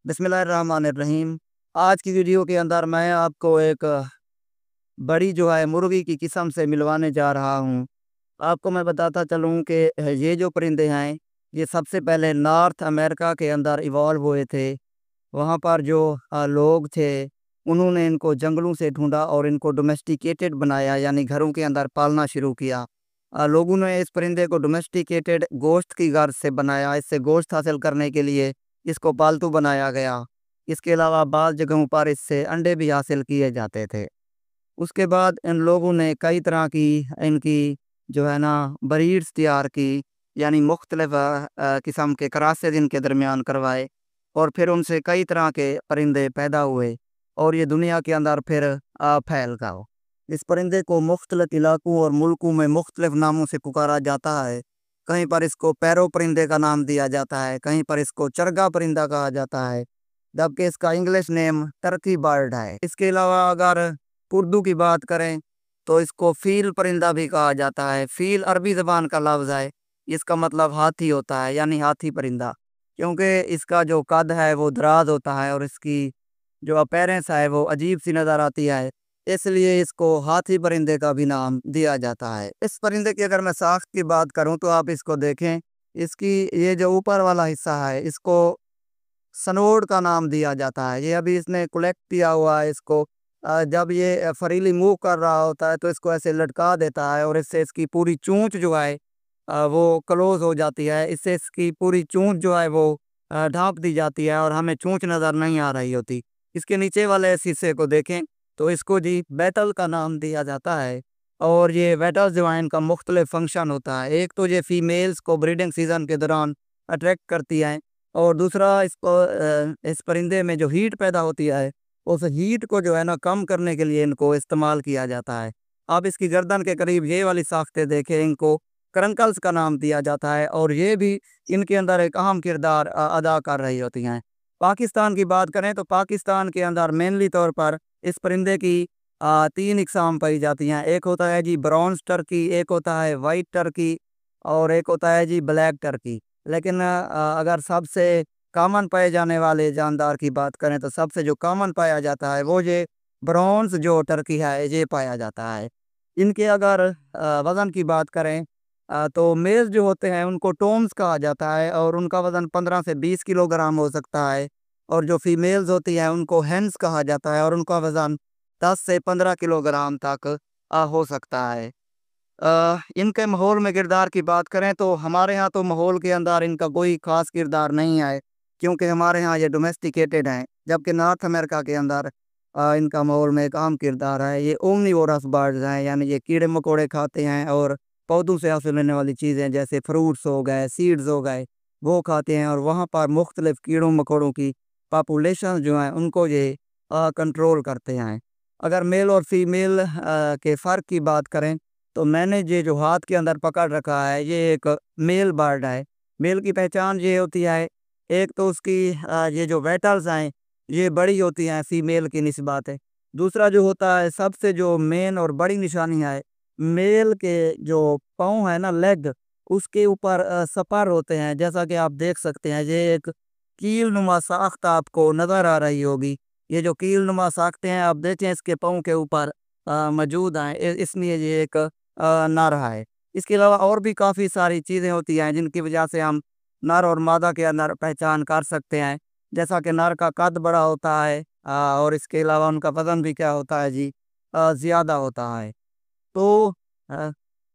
बिस्मिल्लाहिर्रहमानिर्रहीम। आज की वीडियो के अंदर मैं आपको एक बड़ी जो है मुर्गी की किस्म से मिलवाने जा रहा हूँ। आपको मैं बताता चलूँ कि ये जो परिंदे हैं, ये सबसे पहले नॉर्थ अमेरिका के अंदर इवॉल्व हुए थे। वहाँ पर जो लोग थे, उन्होंने इनको जंगलों से ढूँढा और इनको डोमेस्टिकेटेड बनाया, यानी घरों के अंदर पालना शुरू किया। लोगों ने इस परिंदे को डोमेस्टिकेटेड गोश्त की गर्ज से बनाया। इससे गोश्त हासिल करने के लिए इसको पालतू बनाया गया। इसके अलावा बाज़ जगहों पर इससे अंडे भी हासिल किए जाते थे। उसके बाद इन लोगों ने कई तरह की इनकी जो है ना ब्रीड्स तैयार की, यानी मुख्तलिफ किस्म के क्रॉसेस इनके दरमियान करवाए और फिर उनसे कई तरह के परिंदे पैदा हुए और ये दुनिया के अंदर फिर फैल गया। इस परिंदे को मुख्तलिफ इलाकों और मुल्कों में मुख्तलिफ नामों से पुकारा जाता है। कहीं पर इसको पैरो परिंदे का नाम दिया जाता है, कहीं पर इसको चरगा परिंदा कहा जाता है, जबकि इसका इंग्लिश नेम टर्की बर्ड है। इसके अलावा अगर उर्दू की बात करें तो इसको फ़ील परिंदा भी कहा जाता है। फ़ील अरबी ज़बान का लफ्ज़ है, इसका मतलब हाथी होता है, यानी हाथी परिंदा। क्योंकि इसका जो कद है वो दराज़ होता है और इसकी जो अपीयरेंस है वो अजीब सी नज़र आती है, इसलिए इसको हाथी परिंदे का भी नाम दिया जाता है। इस परिंदे की अगर मैं साख्त की बात करूँ तो आप इसको देखें, इसकी ये जो ऊपर वाला हिस्सा है इसको सनोड का नाम दिया जाता है। ये अभी इसने कलेक्ट किया हुआ है। इसको जब ये फ्रीली मूव कर रहा होता है तो इसको ऐसे लटका देता है और इससे इसकी पूरी चोंच जो है वो क्लोज हो जाती है। इससे इसकी पूरी चोंच जो है वो ढाँप दी जाती है और हमें चोंच नज़र नहीं आ रही होती। इसके नीचे वाले इस हिस्से को देखें तो इसको जी बैटल का नाम दिया जाता है। और ये बैटल जो है इनका मुख्तलिफ फंक्शन होता है। एक तो ये फीमेल्स को ब्रीडिंग सीज़न के दौरान अट्रैक्ट करती हैं और दूसरा इसको इस परिंदे में जो हीट पैदा होती है, उस हीट को जो है ना कम करने के लिए इनको इस्तेमाल किया जाता है। आप इसकी गर्दन के करीब ये वाली साख्तें देखें, इनको क्रंकल्स का नाम दिया जाता है और ये भी इनके अंदर एक अहम किरदार अदा कर रही होती हैं। पाकिस्तान की बात करें तो पाकिस्तान के अंदर मेनली तौर पर इस परिंदे की 3 इकसाम पाई जाती हैं। एक होता है जी ब्राउन टर्की, एक होता है वाइट टर्की और एक होता है जी ब्लैक टर्की। लेकिन अगर सबसे कॉमन पाए जाने वाले जानदार की बात करें तो सबसे जो कॉमन पाया जाता है वो ये ब्रॉन्ज़ जो टर्की है ये पाया जाता है। इनके अगर वज़न की बात करें तो मेज़ जो होते हैं उनको टोम्स कहा जाता है और उनका वज़न 15 से 20 किलोग्राम हो सकता है। और जो फीमेल्स होती हैं उनको हेन्स कहा जाता है और उनका वज़न 10 से 15 किलोग्राम तक हो सकता है। इनके माहौल में किरदार की बात करें तो हमारे यहाँ तो माहौल के अंदर इनका कोई ख़ास किरदार नहीं है, क्योंकि हमारे यहाँ ये डोमेस्टिकेटेड हैं। जबकि नॉर्थ अमेरिका के अंदर इनका माहौल में एक अहम किरदार है। ये ओमनिवोरस बर्ड्स हैं, यानी ये कीड़े मकोड़े खाते हैं और पौधों से हासिल होने वाली चीज़ें जैसे फ्रूट्स हो गए, सीड्स हो गए, वो खाते हैं और वहाँ पर मुख्तलिफ कीड़ों मकोड़ों की पॉपुलेशन जो हैं उनको ये कंट्रोल करते हैं। अगर मेल और फीमेल के फ़र्क की बात करें तो मैंने ये जो हाथ के अंदर पकड़ रखा है ये एक मेल बर्ड है। मेल की पहचान ये होती है, एक तो उसकी ये जो वेटल्स हैं ये बड़ी होती हैं फीमेल की निस्बत है। दूसरा जो होता है सबसे जो मेन और बड़ी निशानी है, मेल के जो पाँव है ना लेग, उसके ऊपर सपर होते हैं। जैसा कि आप देख सकते हैं ये एक कील नुमा साख्त आपको नज़र आ रही होगी। ये जो कील नुमा साख्तें हैं आप देखें इसके पाँव के ऊपर मौजूद हैं, इसलिए ये एक नर है। इसके अलावा और भी काफ़ी सारी चीज़ें होती हैं जिनकी वजह से हम नर और मादा के अंदर पहचान कर सकते हैं। जैसा कि नर का कद बड़ा होता है और इसके अलावा उनका वज़न भी क्या होता है जी ज़्यादा होता है। तो अ,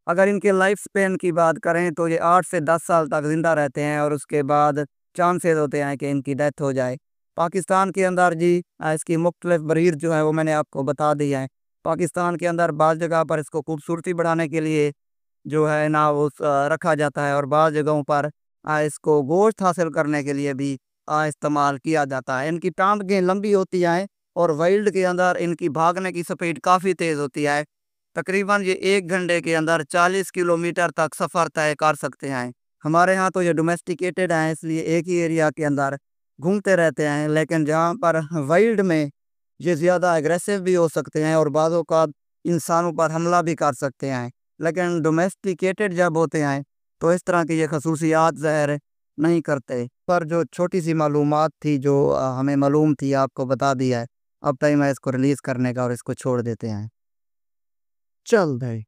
अगर इनके लाइफ स्पेन की बात करें तो ये 8 से 10 साल तक ज़िंदा रहते हैं और उसके बाद चांसेस होते हैं कि इनकी डेथ हो जाए। पाकिस्तान के अंदर जी इसकी मुख्तलिफ ब्रीड जो है वो मैंने आपको बता दी है। पाकिस्तान के अंदर बाज़ जगह पर इसको खूबसूरती बढ़ाने के लिए जो है ना वो रखा जाता है और बाज़ जगहों पर इसको गोश्त हासिल करने के लिए भी इस्तेमाल किया जाता है। इनकी टाँगें लंबी होती हैं और वाइल्ड के अंदर इनकी भागने की स्पीड काफ़ी तेज़ होती है। तकरीबन ये 1 घंटे के अंदर 40 किलोमीटर तक सफ़र तय कर सकते हैं। हमारे यहाँ तो ये डोमेस्टिकेटेड हैं इसलिए एक ही एरिया के अंदर घूमते रहते हैं, लेकिन जहाँ पर वाइल्ड में ये ज़्यादा एग्रेसिव भी हो सकते हैं और बाज़ औक़ात इंसानों पर हमला भी कर सकते हैं। लेकिन डोमेस्टिकेटेड जब होते हैं तो इस तरह की ये खसूसियात ज़ाहिर नहीं करते। पर जो छोटी सी मालूमात थी जो हमें मालूम थी आपको बता दिया है। अब टाइम है इसको रिलीज़ करने का और इसको छोड़ देते हैं। चल भाई।